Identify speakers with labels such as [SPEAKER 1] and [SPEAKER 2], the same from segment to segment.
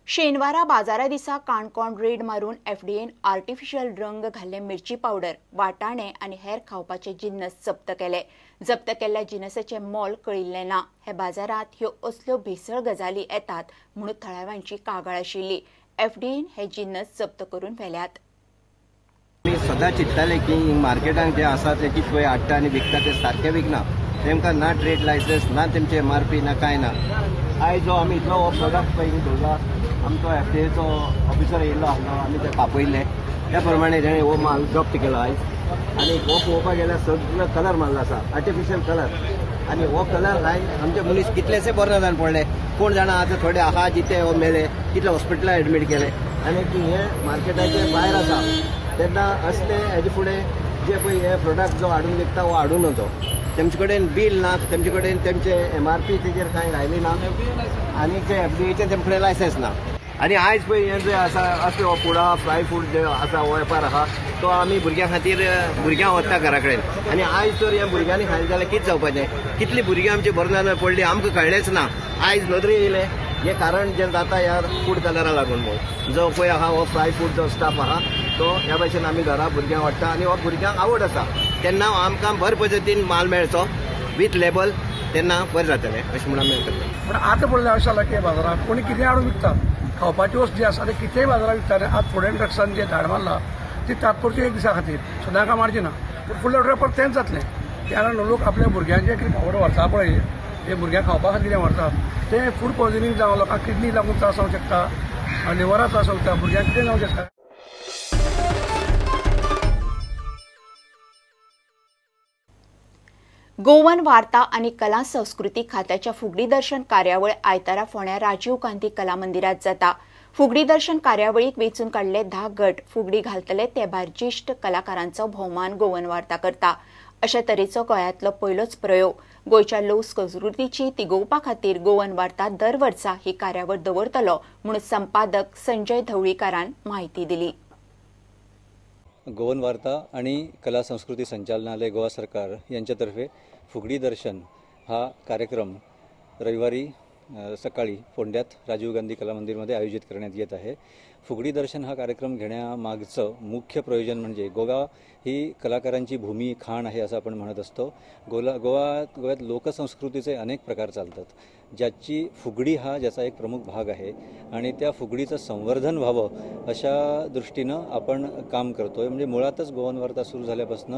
[SPEAKER 1] शेनवारा बाजारा दिसा काणकोण रेड मारून एफडीएन आर्टिफिशियल रंग घाल्ले मिरची पावडर, वाटाणे आणि हेर खावपाचे जिन्नस जप्त केले. जप्त केल्ल्या जिनसाचे मोल कळिल्ले ना. हे बाजारात ह्यो असल्यो भेसळ गजाली येतात म्हणून थळाव्यांची कागाळ आशिल्ली. एफडीएन हे जिन्नस जप्त करून व्हेल्यात.
[SPEAKER 2] मी सदां चिंतताले की मार्केटांत जे आसा ते कितले हाडटा आनी विकता ते सारके विकना. तेमकां ना ट्रेड लायसन्स ना तेमचे एमआरपी ना कांय ना. आयज जो आमी इतलो हो प्रोडक्ट पळय दवरला, आमचो एफडीएचो ऑफिसर येयल्लो हांगा, आमी ते पापयल्ले त्या प्रमाणे ताणें हो माल जप्त केलो आयज. आनी हो पळोवपाक गेल्यार सगळो कलर मारलो आसा, आर्टिफिशियल कलर. आनी हो कलर लायन आमचे मनीस कितलेशे बरे जावन पडले. कोण जाणा आतां थोडे आहा जिते हो मेले, कितले हॉस्पिटलांत एडमीट केले. आनी हे मार्केटाचे भायर आसा तेन्ना असले हेजे फुडें जे पळय हे प्रोडक्ट जो हाडून विकता हो हाडूं नजो. तेमचे कडेन बील ना, तेमचे कडेन तेमचे एमआरपी तेजेर कांय घायली ना, आनी ते एफडीएचे तेमचे कडेन लायसन्स ना. आनी आयज पळय हे जे आसा असले हो पुडा फ्राय फूड जे आसा हो वेपार आहा तो आमी भुरग्यां खातीर भुरग्यांक व्हरता घरा कडेन. आनी आयज तर ह्या भुरग्यांनी खायलें जाल्यार कितें जावपाचें. कितलीं भुरगीं आमची बरें पडलीं आमकां कळ्ळेंच ना. आयज नदरे येयलें हे कारण जें जाता ह्या फूड कलरा लागून म्हणून. जो पळय आहा हो फ्राय फूड जो स्टाफ आहा तो ह्या भाशेन आमी घरा भुरग्यांक वाडटा आनी हो भुरग्यांक आवड आसा. तेन्ना आमकां बरे पद्दतीन माल मेळचो विथ लेबल तेन्ना बरें जातलें अशें म्हणून आमी करता.
[SPEAKER 3] पण आतां पडलें अशें जालां की बाजारात कोणी कितें हाडून विकता. खावपाची वस्त जी आसा ते कितेंय बाजारात विकता. आज फूड एंड ड्रग्सान जे धाड मारला ती तात्पुरती एक दिसा खातीर सदांच मारची ना. फुडल्या ऑर्डर परत तेंच जातलें. कारण लोक आपल्या भुरग्यांचे कितें खावड व्हरता पळय, हे भुरग्यांक खावपा खातीर कितें व्हरतात ते फूड पॉयझनिंग जावं, लोकांक किडनी लागून त्रास जावंक शकता, लिव्हरा त्रास जावंक शकता, भुरग्यांक कितें जावंक शकता.
[SPEAKER 1] गोवन वार्ता आणि कला संस्कृती खात्याच्या फुगडी दर्शन कार्यावळ आयतारा फोंड्या राजीव गांधी कला मंदिरात जाता. फुगडी दर्शन कार्यावळीक वेंचून काडले 10 गट फुगडी घालतले ते भायर ज्येष्ठ कलाकारांचो भोवमान गोवन वार्ता करता. अशा तरेचो गोंयांतलो पयलोच प्रयोग. गोंयच्या लोक संस्कृतीची तिगोवपा खातीर गोवन वार्ता दर वर्सा ही कार्यावळ दवरतलो म्हणून संपादक संजय धवळीकारान माहिती दिली.
[SPEAKER 4] गोवन वार्ता आणि कला संस्कृती संचालनालय गोवा सरकार यांच्यातर्फे फुगडी दर्शन हा कार्यक्रम रविवारी सकाळी फोंड्यात राजीव गांधी कला मंदिरमध्ये आयोजित करण्यात येत आहे. फुगडी दर्शन हा कार्यक्रम घेण्यामागचं मुख्य प्रयोजन म्हणजे गोवा ही कलाकारांची भूमी खाण आहे असं आपण म्हणत असतो. गोव्यात लोकसंस्कृतीचे अनेक प्रकार चालतात, ज्याची फुगडी हा ज्याचा एक प्रमुख भाग आहे आणि त्या फुगडीचं संवर्धन व्हावं अशा दृष्टीनं आपण काम करतोय. म्हणजे मुळातच गोवन वार्ता सुरू झाल्यापासून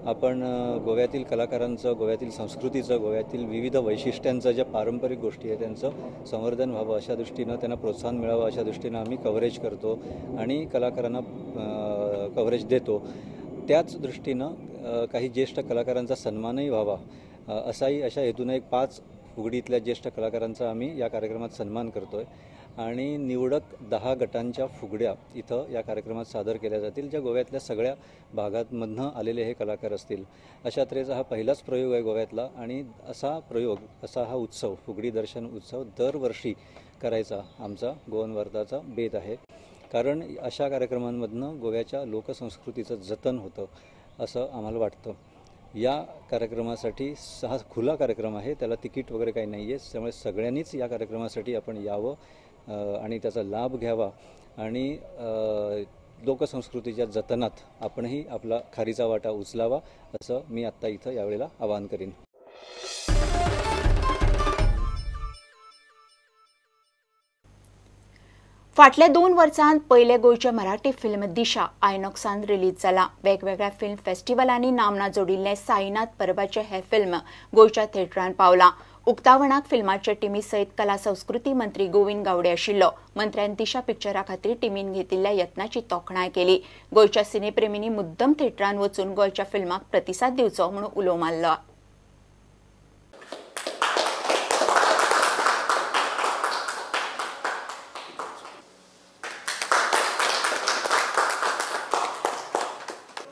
[SPEAKER 4] आपण गोव्यातील कलाकारांचं, गोव्यातील संस्कृतीचं, गोव्यातील विविध वैशिष्ट्यांचं, ज्या पारंपरिक गोष्टी आहेत त्यांचं संवर्धन व्हावं अशा दृष्टीनं, त्यांना प्रोत्साहन मिळावं अशा दृष्टीनं आम्ही कव्हरेज करतो आणि कलाकारांना कव्हरेज देतो. त्याच दृष्टीनं काही ज्येष्ठ कलाकारांचा सन्मानही व्हावा अशा हेतूनं एक 5 फुगडीतल्या ज्येष्ठ कलाकारांचा आम्ही या कार्यक्रमात सन्मान करतोय आणि निवडक 10 गटांच्या फुगड्या इथं या कार्यक्रमात सादर केल्या जातील, ज्या गोव्यातल्या सगळ्या भागांमधनं आलेले हे कलाकार असतील. अशा तऱ्हेचा हा पहिलाच प्रयोग आहे गोव्यातला आणि असा हा उत्सव, फुगडी दर्शन उत्सव दरवर्षी करायचा आमचा गोवन वार्ताचा बेत आहे. कारण अशा कार्यक्रमांमधनं गोव्याच्या लोकसंस्कृतीचं जतन होतं असं आम्हाला वाटतं. या कार्यक्रमासाठी हा खुला कार्यक्रम आहे, त्याला तिकीट वगैरे काही नाही आहे. त्यामुळे सगळ्यांनीच या कार्यक्रमासाठी आपण यावं आणि त्याचा लाभ घ्यावा आणि लोकसंस्कृतीच्या जतनात आपणही आपला खारीचा वाटा उचलावा असं मी आत्ता इथं यावेळेला आवाहन करीन.
[SPEAKER 1] फाटल्या 2 वर्सांत पयले गोंयचे मराठी फिल्म दिशा आयनॉक्सान रिलीज जाला. वेगवेगळ्या फिल्म फेस्टिवलांनी नामना जोडिल्लें साईनाथ परबाचें हें फिल्म गोंयच्या थिएटरांत पावलां. उक्तावणाक फिल्माचे टिमी सयत कला संस्कृती मंत्री गोविंद गावडे आशिल्लो. मंत्र्यान दिशा पिक्चरा खातीर टिमीन घेतिल्ल्या यत्नाची तोखणाय केली. गोंयच्या सिनेप्रेमींनी मुद्दम थिएटरांत वचून गोंयच्या फिल्माक प्रतिसाद दिवचो म्हणून उलो मारलो.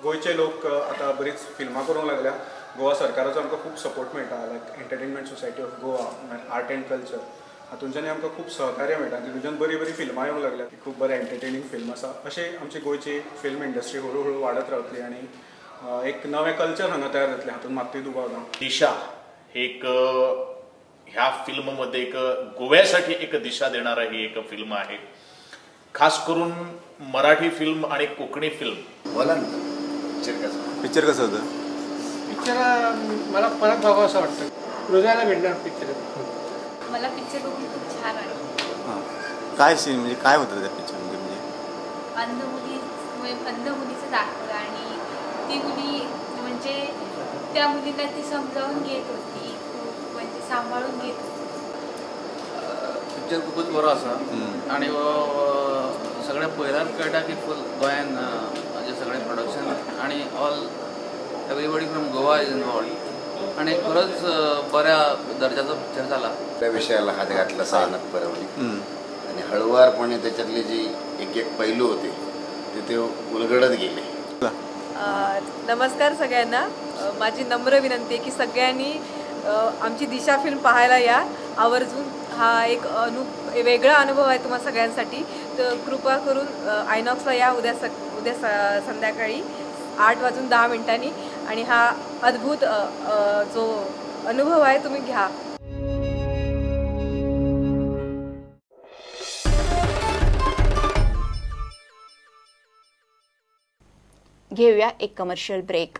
[SPEAKER 5] गोयचे लोक आता बरीच फिल्मां करूंक लागल्या. गोवा सरकाराचो आमकां खूब सपोर्ट मेळटा, लायक entertainment society of Goa, art and culture, हातूंच्यानी आमकां खूब सहकार्य मेळटा. तितूंतल्यान बरी फील्मां येवंक लागल्या, खूब बरें एंटरटेनिंग फिल्म आसा. अशें आमची गोंयची फिल्म इंडस्ट्री हळू वाडत रावतली आनी एक नवें कल्चर हांगा तयार जातलें, हातूंत मात्तूय दुबाव ना.
[SPEAKER 6] दिशा एक ह्या फिल्ममध्ये एक गोव्यासाठी एक दिशा देणारा ही एक फिल्म आहे. खास करून मराठी फिल्म आणि कोकणी फिल्म.
[SPEAKER 7] बोला ना पिक्चर कसं
[SPEAKER 8] पिक्चर कसं होतं?
[SPEAKER 3] पिक्चर मला परत बघावं असं वाटतं. हृदयाला भेटणार पिक्चर.
[SPEAKER 9] मला पिक्चर बघून खूप छान वाटलं.
[SPEAKER 8] हां, काय सीन म्हणजे काय होतं त्या पिक्चरमध्ये? म्हणजे
[SPEAKER 9] अंध मुलीचं दाखवलं आणि ती मुली म्हणजे त्या मुलीला ती समजावून घेत होती, खूप म्हणजे सांभाळून घेत होती.
[SPEAKER 10] पिक्चर खूपच बरो आसा आणि सगळ्या पयल्यार कळटा की फूल गोंयान म्हणजे सगळें प्रोडक्शन आणि all everybody from Goa is involved आणि खरंच बऱ्या दर्जाचा पिक्चर झाला.
[SPEAKER 7] त्या विषयाला हात घातला सायनात परवली आणि हळुवारपणे त्याच्यातले जे एक एक पैलू होते ते उलगडत गेले.
[SPEAKER 11] नमस्कार सगळ्यांना. माझी नम्र विनंती आहे की सगळ्यांनी आमची दिशा फिल्म पाहायला या आवर्जून. हा एक वेगळा अनुभव आहे तुम्हा सगळ्यांसाठी. तर कृपा करून आयनॉक्सला या उद्या संध्याकाळी 8:10 आणि हा अद्भुत जो अनुभव आहे तुम्ही घ्या.
[SPEAKER 1] घेऊया एक कमर्शियल ब्रेक.